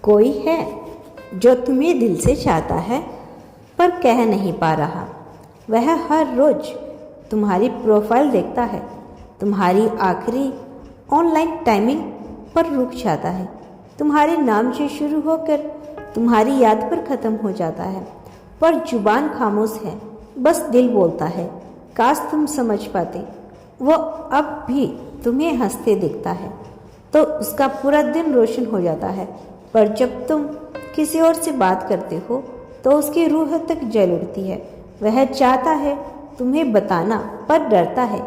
कोई है जो तुम्हें दिल से चाहता है पर कह नहीं पा रहा। वह हर रोज तुम्हारी प्रोफाइल देखता है, तुम्हारी आखिरी ऑनलाइन टाइमिंग पर रुक जाता है, तुम्हारे नाम से शुरू होकर तुम्हारी याद पर ख़त्म हो जाता है, पर जुबान खामोश है, बस दिल बोलता है। काश तुम समझ पाते, वो अब भी तुम्हें हंसते दिखता है तो उसका पूरा दिन रोशन हो जाता है, पर जब तुम किसी और से बात करते हो तो उसकी रूह तक जल उठती है। वह चाहता है तुम्हें बताना पर डरता है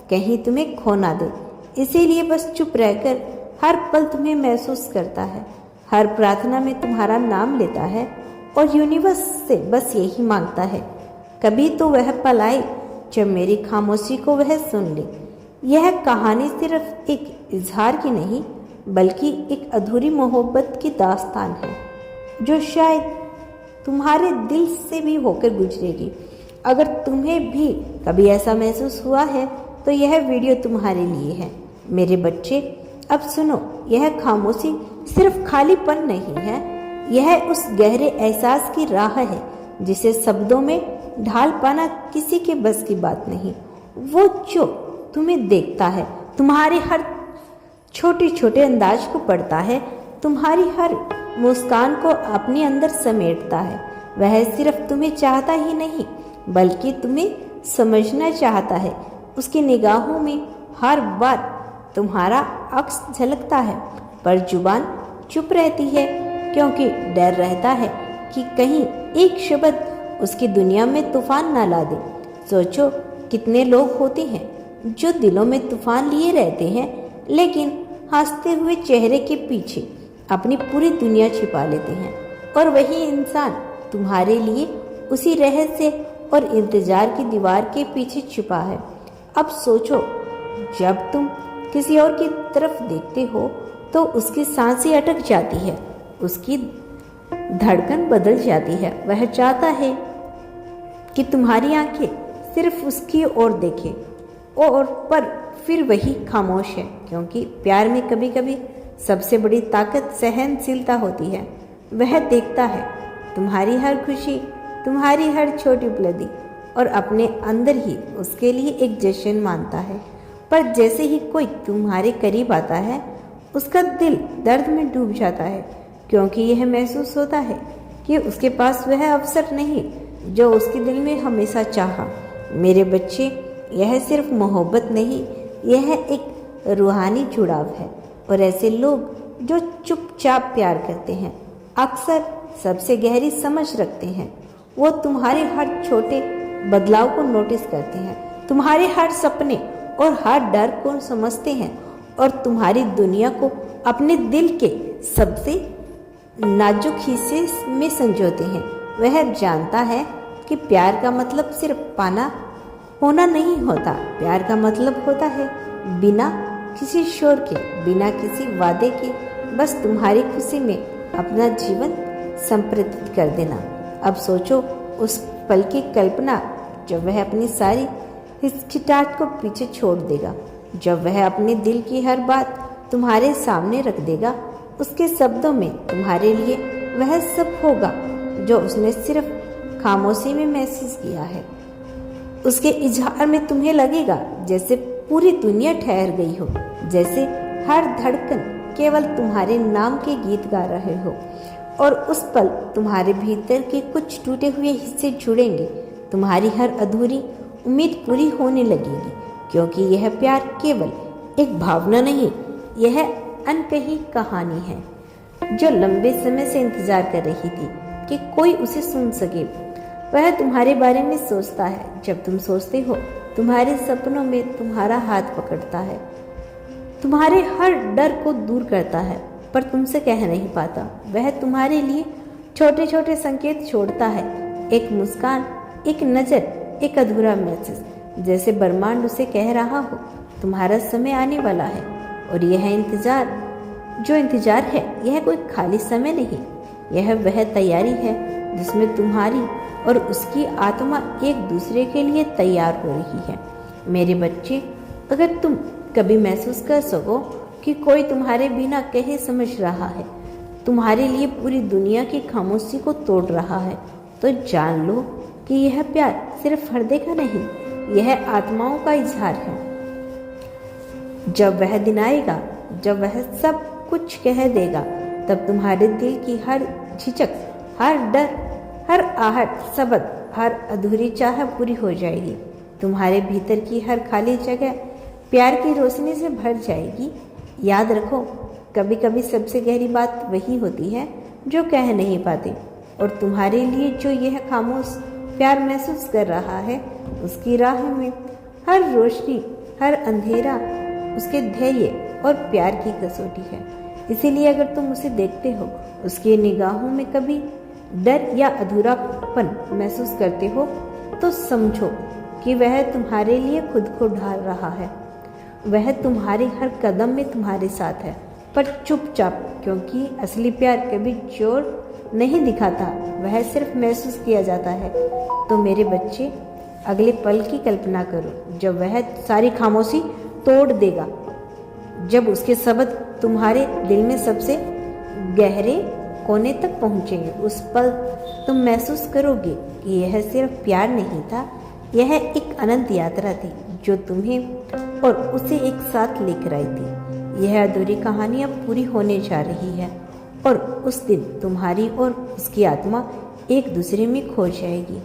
कहीं तुम्हें खो ना दे, इसीलिए बस चुप रहकर हर पल तुम्हें महसूस करता है, हर प्रार्थना में तुम्हारा नाम लेता है और यूनिवर्स से बस यही मांगता है, कभी तो वह पल आए जब मेरी खामोशी को वह सुन ले। यह कहानी सिर्फ एक इजहार की नहीं बल्कि एक अधूरी मोहब्बत की दास्तान है जो शायद तुम्हारे दिल से भी होकर गुजरेगी। अगर तुम्हें भी कभी ऐसा महसूस हुआ है तो यह वीडियो तुम्हारे लिए है। मेरे बच्चे, अब सुनो, यह खामोशी सिर्फ खालीपन नहीं है, यह उस गहरे एहसास की राह है जिसे शब्दों में ढाल पाना किसी के बस की बात नहीं। वो जो तुम्हें देखता है, तुम्हारे हर छोटे छोटे अंदाज को पढ़ता है, तुम्हारी हर मुस्कान को अपने अंदर समेटता है, वह सिर्फ तुम्हें चाहता ही नहीं बल्कि तुम्हें समझना चाहता है। उसकी निगाहों में हर बार तुम्हारा अक्स झलकता है पर जुबान चुप रहती है क्योंकि डर रहता है कि कहीं एक शब्द उसकी दुनिया में तूफान ना ला दे। सोचो कितने लोग होते हैं जो दिलों में तूफान लिए रहते हैं लेकिन हंसते हुए चेहरे के पीछे अपनी पूरी दुनिया छिपा लेते हैं, और वही इंसान तुम्हारे लिए उसी रहस्य और इंतजार की दीवार के पीछे छुपा है। अब सोचो, जब तुम किसी और की तरफ देखते हो तो उसकी सांसें अटक जाती है, उसकी धड़कन बदल जाती है। वह चाहता है कि तुम्हारी आंखें सिर्फ उसकी ओर देखें, और पर फिर वही खामोश है क्योंकि प्यार में कभी कभी सबसे बड़ी ताकत सहनशीलता होती है। वह देखता है तुम्हारी हर खुशी, तुम्हारी हर छोटी उपलब्धि और अपने अंदर ही उसके लिए एक जश्न मानता है, पर जैसे ही कोई तुम्हारे करीब आता है उसका दिल दर्द में डूब जाता है क्योंकि यह महसूस होता है कि उसके पास वह अवसर नहीं जो उसके दिल में हमेशा चाहा। मेरे बच्चे, यह सिर्फ मोहब्बत नहीं, यह एक रूहानी जुड़ाव है, और ऐसे लोग जो चुपचाप प्यार करते हैं अक्सर सबसे गहरी समझ रखते हैं। वो तुम्हारे हर छोटे बदलाव को नोटिस करते हैं, तुम्हारे हर सपने और हर डर को समझते हैं और तुम्हारी दुनिया को अपने दिल के सबसे नाजुक हिस्से में संजोते हैं। वह जानता है कि प्यार का मतलब सिर्फ पाना होना नहीं होता, प्यार का मतलब होता है बिना किसी शोर के, बिना किसी वादे के, बस तुम्हारी खुशी में अपना जीवन समर्पित कर देना। अब सोचो उस पल की कल्पना जब वह अपनी सारी हिचकिचाहट को पीछे छोड़ देगा, जब वह अपने दिल की हर बात तुम्हारे सामने रख देगा। उसके शब्दों में तुम्हारे लिए वह सब होगा जो उसने सिर्फ खामोशी में महसूस किया है। उसके इजहार में तुम्हें लगेगा जैसे पूरी दुनिया ठहर गई हो, जैसे हर धड़कन केवल तुम्हारे नाम के गीत गा रहे हो, और उस पल तुम्हारे भीतर के कुछ टूटे हुए हिस्से जुड़ेंगे। तुम्हारी हर अधूरी उम्मीद पूरी होने लगेगी क्योंकि यह प्यार केवल एक भावना नहीं, यह अनकही कहानी है जो लंबे समय से इंतजार कर रही थी कि कोई उसे सुन सके। वह तुम्हारे बारे में सोचता है, जब तुम सोचते हो तुम्हारे सपनों में तुम्हारा हाथ पकड़ता है, तुम्हारे हर डर को दूर करता है पर तुमसे कह नहीं पाता। वह तुम्हारे लिए छोटे छोटे संकेत छोड़ता है, एक मुस्कान, एक नज़र, एक अधूरा मैसेज, जैसे ब्रह्मांड उसे कह रहा हो तुम्हारा समय आने वाला है। और यह इंतजार है, यह कोई खाली समय नहीं, यह वह तैयारी है जिसमें तुम्हारी और उसकी आत्मा एक दूसरे के लिए तैयार हो रही है। मेरे बच्चे, अगर तुम कभी महसूस कर सको कि कोई तुम्हारे बिना कहे समझ रहा है तुम्हारे लिए पूरी दुनिया की खामोशी को तोड़ रहा है, तो जान लो कि यह प्यार सिर्फ पर्दे का नहीं, यह आत्माओं का इजहार है। जब वह दिन आएगा जब वह सब कुछ कह देगा, तब तुम्हारे दिल की हर झिझक, हर डर, हर आहट, सबद, हर अधूरी चाह पूरी हो जाएगी। तुम्हारे भीतर की हर खाली जगह प्यार की रोशनी से भर जाएगी। याद रखो, कभी कभी सबसे गहरी बात वही होती है जो कह नहीं पाते, और तुम्हारे लिए जो यह खामोश प्यार महसूस कर रहा है, उसकी राह में हर रोशनी, हर अंधेरा उसके धैर्य और प्यार की कसौटी है। इसीलिए अगर तुम उसे देखते हो, उसकी निगाहों में कभी डर या अधूरापन महसूस करते हो, तो समझो कि वह तुम्हारे लिए खुद को ढाल रहा है। वह तुम्हारे हर कदम में तुम्हारे साथ है, पर चुपचाप, क्योंकि असली प्यार कभी जोर नहीं दिखाता, वह सिर्फ महसूस किया जाता है। तो मेरे बच्चे, अगले पल की कल्पना करो जब वह सारी खामोशी तोड़ देगा, जब उसके शब्द तुम्हारे दिल में सबसे गहरे कोने तक पहुंचेंगे। उस पल तुम महसूस करोगे कि यह सिर्फ प्यार नहीं था, यह एक अनंत यात्रा थी जो तुम्हें और उसे एक साथ लेकर आई थी। यह अधूरी कहानी अब पूरी होने जा रही है, और उस दिन तुम्हारी और उसकी आत्मा एक दूसरे में खो जाएगी।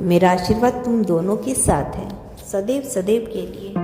मेरा आशीर्वाद तुम दोनों के साथ है, सदैव सदैव के लिए।